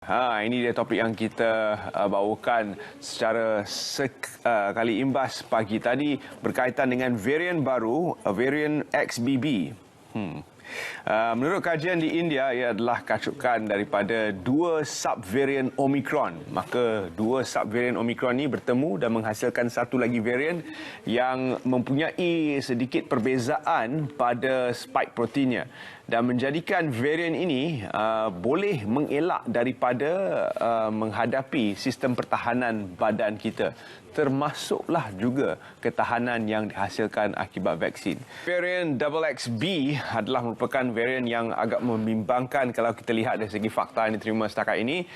Ini dia topik yang kita bawakan secara kali imbas pagi tadi berkaitan dengan varian baru, varian XBB. Menurut kajian di India, ia adalah kacukan daripada dua subvarian Omicron. Maka dua subvarian Omicron ini bertemu dan menghasilkan satu lagi varian yang mempunyai sedikit perbezaan pada spike proteinnya dan menjadikan varian ini boleh mengelak daripada menghadapi sistem pertahanan badan kita, termasuklah juga ketahanan yang dihasilkan akibat vaksin. Varian XXB adalah merupakan varian yang agak membimbangkan kalau kita lihat dari segi fakta yang diterima setakat ini.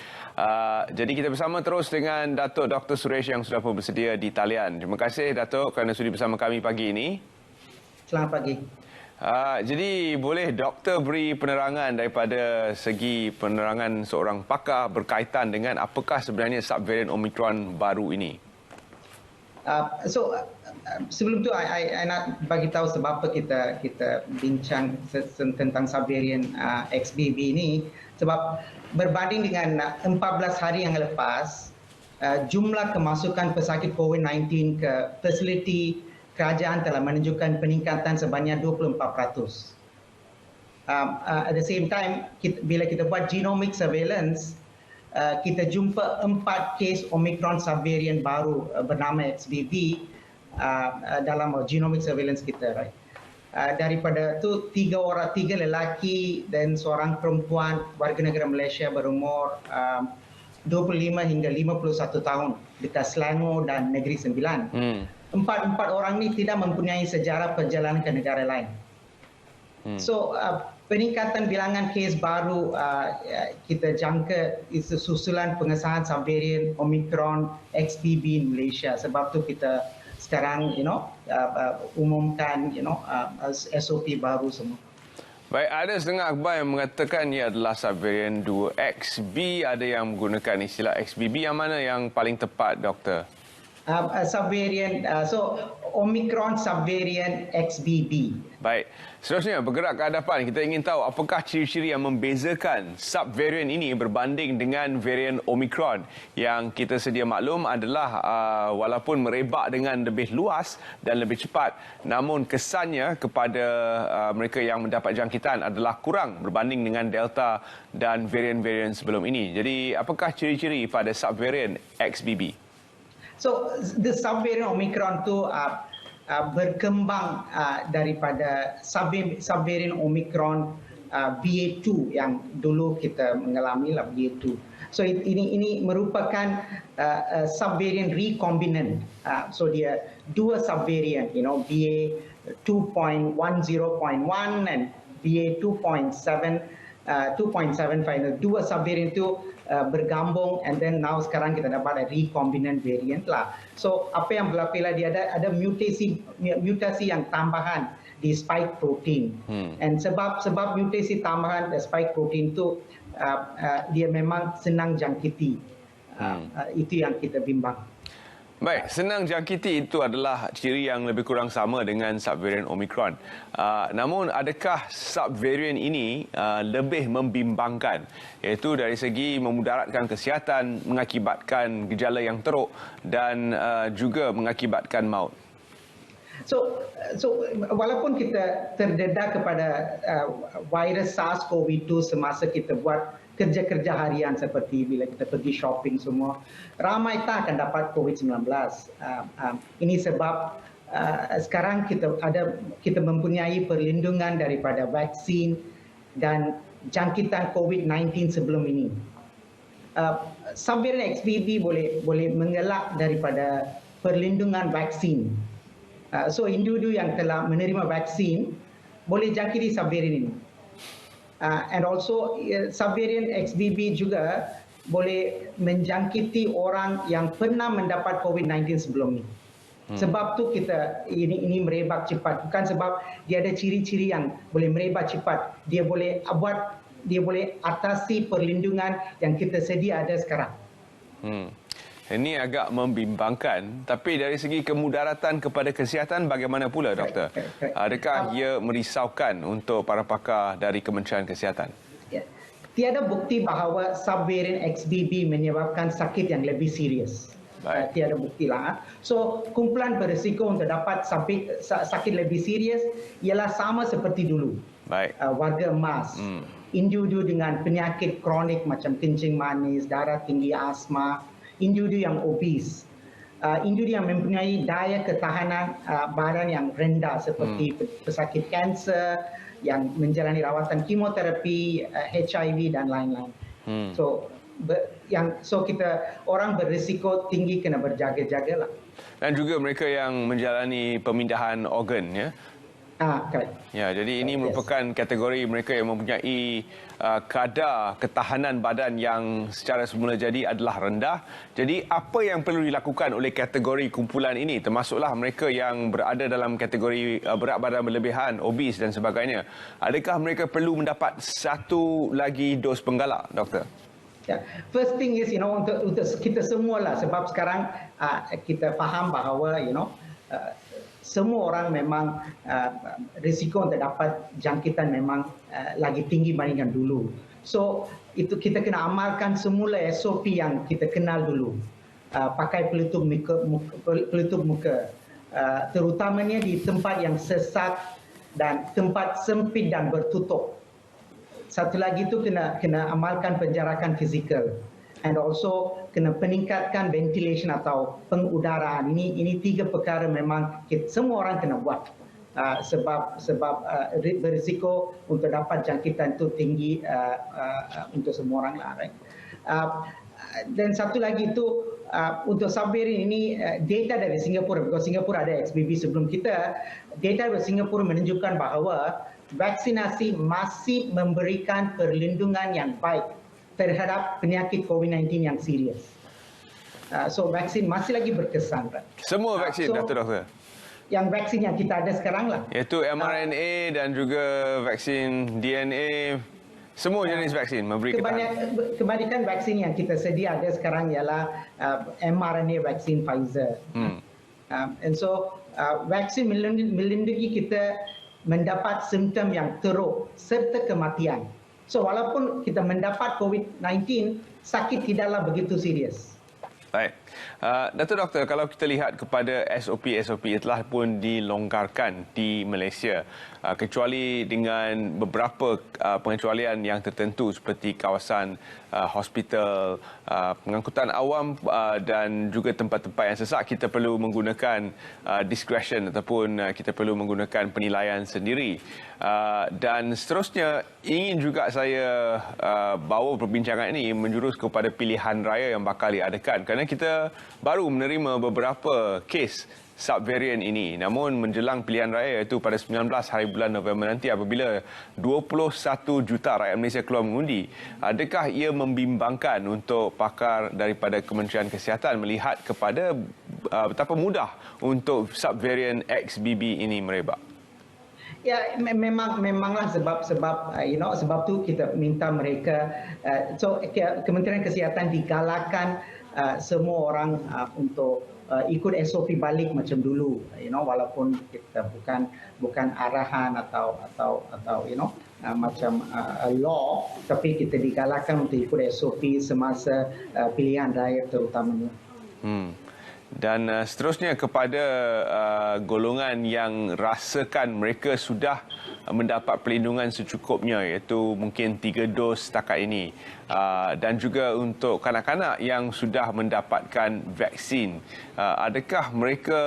Jadi kita bersama terus dengan Datuk Dr. Suresh yang sudah pun bersedia di talian. Terima kasih Datuk kerana sudi bersama kami pagi ini. Selamat pagi. Jadi boleh doktor beri penerangan daripada segi penerangan seorang pakar berkaitan dengan apakah sebenarnya subvarian Omicron baru ini? Sebelum tu I nak bagi tahu sebab apa kita bincang tentang subvarian XBB ini, sebab berbanding dengan 14 hari yang lepas, jumlah kemasukan pesakit COVID-19 ke fasiliti kerajaan telah menunjukkan peningkatan sebanyak 24%. At the same time, bila kita buat genomic surveillance, kita jumpa 4 kes Omicron subvarian baru bernama XBB dalam genomic surveillance kita. Right? Daripada tu 3 lelaki dan seorang perempuan warga negara Malaysia berumur 25 hingga 51 tahun dekat Selangor dan Negeri Sembilan. Empat orang ini tidak mempunyai sejarah perjalanan ke negara lain. Peningkatan bilangan kes baru kita jangka itu susulan pengesahan subvarian Omicron XBB di Malaysia. Sebab tu kita sekarang umumkan SOP baru semua. Baik, ada setengah akhbar yang mengatakan ia adalah subvarian 2XB, ada yang menggunakan istilah XBB. Yang mana yang paling tepat, doktor? Subvarian, Omicron subvarian XBB. Baik, seterusnya bergerak ke hadapan, kita ingin tahu apakah ciri-ciri yang membezakan subvarian ini berbanding dengan varian Omicron yang kita sedia maklum adalah walaupun merebak dengan lebih luas dan lebih cepat, namun kesannya kepada mereka yang mendapat jangkitan adalah kurang berbanding dengan Delta dan varian-varian sebelum ini. Jadi apakah ciri-ciri pada subvarian XBB? The subvariant Omicron tu berkembang daripada subvariant Omicron BA2 yang dulu kita mengalami lah BA2. Ini merupakan subvariant recombinant. Dia dua subvariant, BA 2.10.1 and BA 2.75. Dua subvariant itu bergabung and then now sekarang kita dapat recombinant variant lah. Apa yang berlaku lah dia ada mutasi yang tambahan di spike protein. And sebab mutasi tambahan di spike protein itu dia memang senang jangkiti. Itu yang kita bimbang. Baik, senang jangkiti itu adalah ciri yang lebih kurang sama dengan subvarian Omicron. Namun adakah subvarian ini lebih membimbangkan, iaitu dari segi memudaratkan kesihatan, mengakibatkan gejala yang teruk dan juga mengakibatkan maut? Walaupun kita terdedah kepada virus SARS-CoV-2 semasa kita buat kerja-kerja harian seperti bila kita pergi shopping semua, ramai tak akan dapat COVID-19. Ini sebab sekarang kita mempunyai perlindungan daripada vaksin dan jangkitan COVID-19 sebelum ini. Subvarian XBB boleh mengelak daripada perlindungan vaksin. Individu yang telah menerima vaksin boleh jangkiti subvarian ini. And also subvarian XBB juga boleh menjangkiti orang yang pernah mendapat COVID-19 sebelum ini. Sebab tu ini merebak cepat. Bukan sebab dia ada ciri-ciri yang boleh merebak cepat. Dia boleh atasi perlindungan yang kita sedia ada sekarang. Ini agak membimbangkan, tapi dari segi kemudaratan kepada kesihatan bagaimana pula, doktor? Adakah ia merisaukan untuk para pakar dari Kementerian Kesihatan? tiada bukti bahawa subvarian XBB menyebabkan sakit yang lebih serius. Tiada bukti lah. So, kumpulan berisiko untuk dapat sakit lebih serius ialah sama seperti dulu. Warga emas, individu dengan penyakit kronik macam kencing manis, darah tinggi, asma, individu yang obes, individu yang mempunyai daya ketahanan badan yang rendah seperti pesakit kanser, yang menjalani rawatan kemoterapi, HIV dan lain-lain. So kita orang berisiko tinggi kena berjaga-jagalah. Dan juga mereka yang menjalani pemindahan organ, ya. Correct. Ya, jadi ini merupakan kategori mereka yang mempunyai kadar ketahanan badan yang secara semula jadi adalah rendah. Jadi apa yang perlu dilakukan oleh kategori kumpulan ini, termasuklah mereka yang berada dalam kategori berat badan berlebihan, obes dan sebagainya. Adakah mereka perlu mendapat satu lagi dos penggalak, doktor? First thing is, untuk kita semua lah, sebab sekarang kita faham bahawa, semua orang memang risiko untuk dapat jangkitan memang lagi tinggi bandingkan dulu. So, itu kita kena amalkan semula SOP yang kita kenal dulu. Pakai pelitup muka. Terutamanya di tempat yang sesak dan tempat sempit dan bertutup. Satu lagi itu kena amalkan penjarakan fizikal, and also kena peningkatkan ventilation atau pengudaraan. Ini tiga perkara memang semua orang kena buat sebab berisiko untuk dapat jangkitan itu tinggi untuk semua orang lah. Right? Dan satu lagi itu untuk subvarian ini data dari Singapura, because Singapura ada XBB sebelum kita, data dari Singapura menunjukkan bahawa vaksinasi masih memberikan perlindungan yang baik terhadap penyakit COVID-19 yang serius. So vaksin masih lagi berkesan. Semua vaksin, doktor? Yang vaksin yang kita ada sekarang lah. Iaitu mRNA dan juga vaksin DNA, semua jenis vaksin memberi ketahanan. Kebanyakan vaksin yang kita sedia ada sekarang ialah mRNA vaksin Pfizer. And so vaksin melindungi kita mendapat simptom yang teruk serta kematian. So walaupun kita mendapat COVID-19, sakit tidaklah begitu serius. Baik. Doktor, kalau kita lihat kepada SOP telah pun dilonggarkan di Malaysia, kecuali dengan beberapa pengecualian yang tertentu seperti kawasan hospital, pengangkutan awam dan juga tempat-tempat yang sesak, kita perlu menggunakan discretion ataupun kita perlu menggunakan penilaian sendiri. Dan seterusnya, ingin juga saya bawa perbincangan ini menjurus kepada pilihan raya yang bakal diadakan, kerana kita baru menerima beberapa kes subvarian ini. Namun menjelang pilihan raya iaitu pada 19 hari bulan November nanti, apabila 21 juta rakyat Malaysia keluar mengundi, adakah ia membimbangkan untuk pakar daripada Kementerian Kesihatan melihat kepada betapa mudah untuk subvarian XBB ini merebak? Ya, memanglah sebab tu kita minta mereka, so Kementerian Kesihatan digalakkan semua orang untuk ikut SOP balik macam dulu, walaupun kita bukan arahan atau macam law, tapi kita digalakkan untuk ikut SOP semasa pilihan raya terutamanya. Dan seterusnya kepada golongan yang rasakan mereka sudah mendapat perlindungan secukupnya, iaitu mungkin 3 dos setakat ini, dan juga untuk kanak-kanak yang sudah mendapatkan vaksin, adakah mereka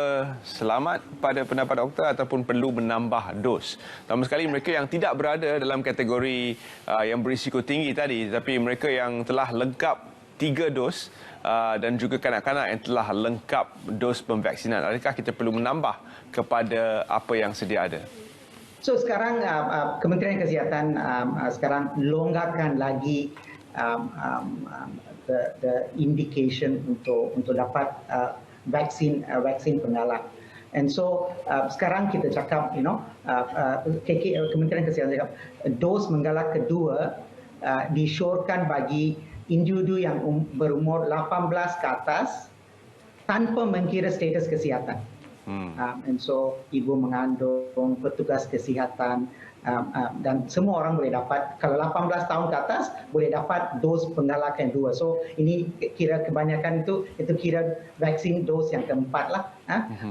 selamat pada pendapat doktor ataupun perlu menambah dos? Terutama sekali mereka yang tidak berada dalam kategori yang berisiko tinggi tadi, tetapi mereka yang telah lengkap 3 dos dan juga kanak-kanak yang telah lengkap dos pemvaksinan, adakah kita perlu menambah kepada apa yang sedia ada? So sekarang Kementerian Kesihatan sekarang longgarkan lagi the indication untuk dapat vaksin penggalak. And so sekarang kita cakap, Kementerian Kesihatan cakap dos menggalak kedua disyorkan bagi individu yang berumur 18 ke atas tanpa mengkira status kesihatan. And so ibu mengandung, petugas kesihatan, dan semua orang boleh dapat. Kalau 18 tahun ke atas boleh dapat dos penggalak yang 2. So ini kira kebanyakan itu kira vaksin dos yang keempat lah.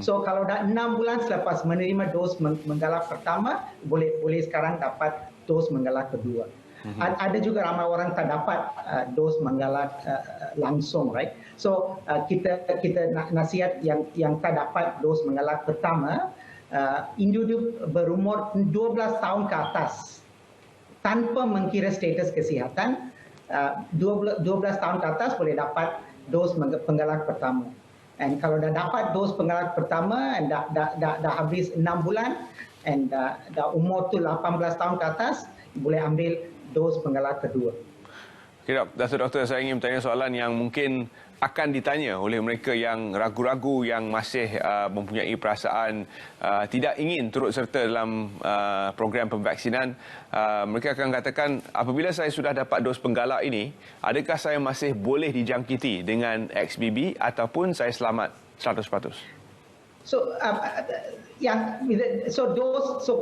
So kalau dah 6 bulan selepas menerima dos menggalak pertama, boleh sekarang dapat dos menggalak kedua. Ada juga ramai orang tak dapat dos menggalak langsung, right? So kita nasihat yang tak dapat dos menggalak pertama, individu berumur 12 tahun ke atas tanpa mengkira status kesihatan, 12 tahun ke atas boleh dapat dos penggalak pertama. And kalau dah dapat dos penggalak pertama and dah habis 6 bulan and dah umur tu 18 tahun ke atas, boleh ambil dos penggalak kedua. Okay, Datuk Doktor, saya ingin bertanya soalan yang mungkin akan ditanya oleh mereka yang ragu-ragu, yang masih mempunyai perasaan tidak ingin turut serta dalam program pemvaksinan. Mereka akan katakan, apabila saya sudah dapat dos penggalak ini, adakah saya masih boleh dijangkiti dengan XBB ataupun saya selamat 100%? So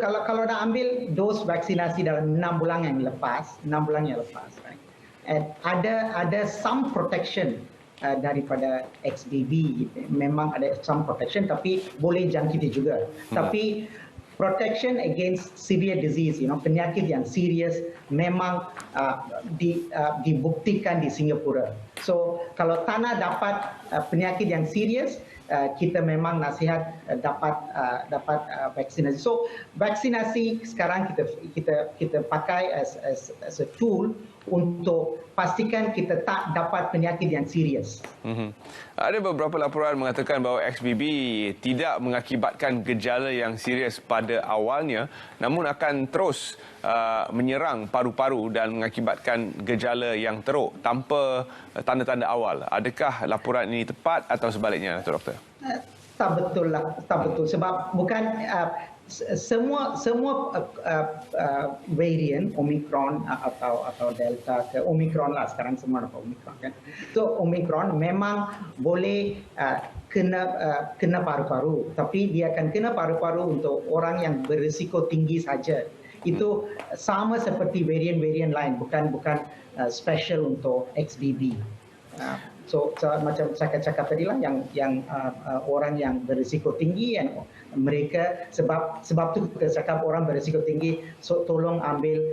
kalau dah ambil dos vaksinasi dalam 6 bulan yang lepas, right? And ada some protection daripada XBB, memang ada some protection, tapi boleh jangkiti juga. Tapi protection against severe disease, penyakit yang serius memang dibuktikan di Singapura. So kalau tanah dapat penyakit yang serius, kita memang nasihat dapat vaksinasi. So vaksinasi sekarang kita pakai as a tool untuk pastikan kita tak dapat penyakit yang serius. Ada beberapa laporan mengatakan bahawa XBB tidak mengakibatkan gejala yang serius pada awalnya, namun akan terus menyerang paru-paru dan mengakibatkan gejala yang teruk tanpa tanda-tanda awal. Adakah laporan ini tepat atau sebaliknya, Doktor? Tak betul lah, tak betul. Sebab bukan semua varian Omicron atau Delta ke Omicron lah, sekarang semua dapat Omicron kan. So Omicron memang boleh kena paru-paru, tapi dia akan kena paru-paru untuk orang yang berisiko tinggi saja. Itu sama seperti varian-varian lain, bukan special untuk XBB. So macam saya cakap tadi lah, yang orang yang berisiko tinggi, and mereka sebab tu kita cakap orang berisiko tinggi, so tolong ambil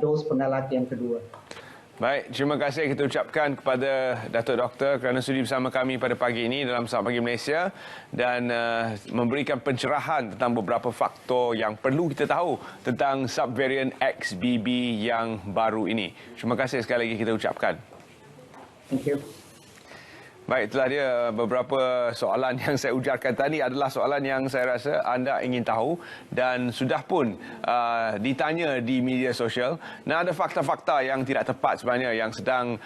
dos penggalak yang kedua. Baik, terima kasih kita ucapkan kepada Datuk Doktor kerana sudi bersama kami pada pagi ini dalam Selamat Pagi Malaysia dan memberikan pencerahan tentang beberapa faktor yang perlu kita tahu tentang subvarian XBB yang baru ini. Terima kasih sekali lagi kita ucapkan. Thank you. Baik, itulah dia beberapa soalan yang saya ujarkan tadi adalah soalan yang saya rasa anda ingin tahu dan sudah pun ditanya di media sosial. Dan ada fakta-fakta yang tidak tepat sebenarnya yang sedang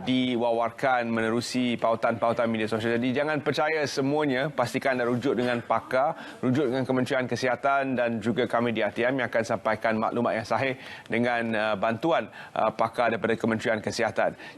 diwawarkan menerusi pautan-pautan media sosial. Jadi jangan percaya semuanya, pastikan anda rujuk dengan pakar, rujuk dengan Kementerian Kesihatan dan juga kami di RTM yang akan sampaikan maklumat yang sahih dengan bantuan pakar daripada Kementerian Kesihatan.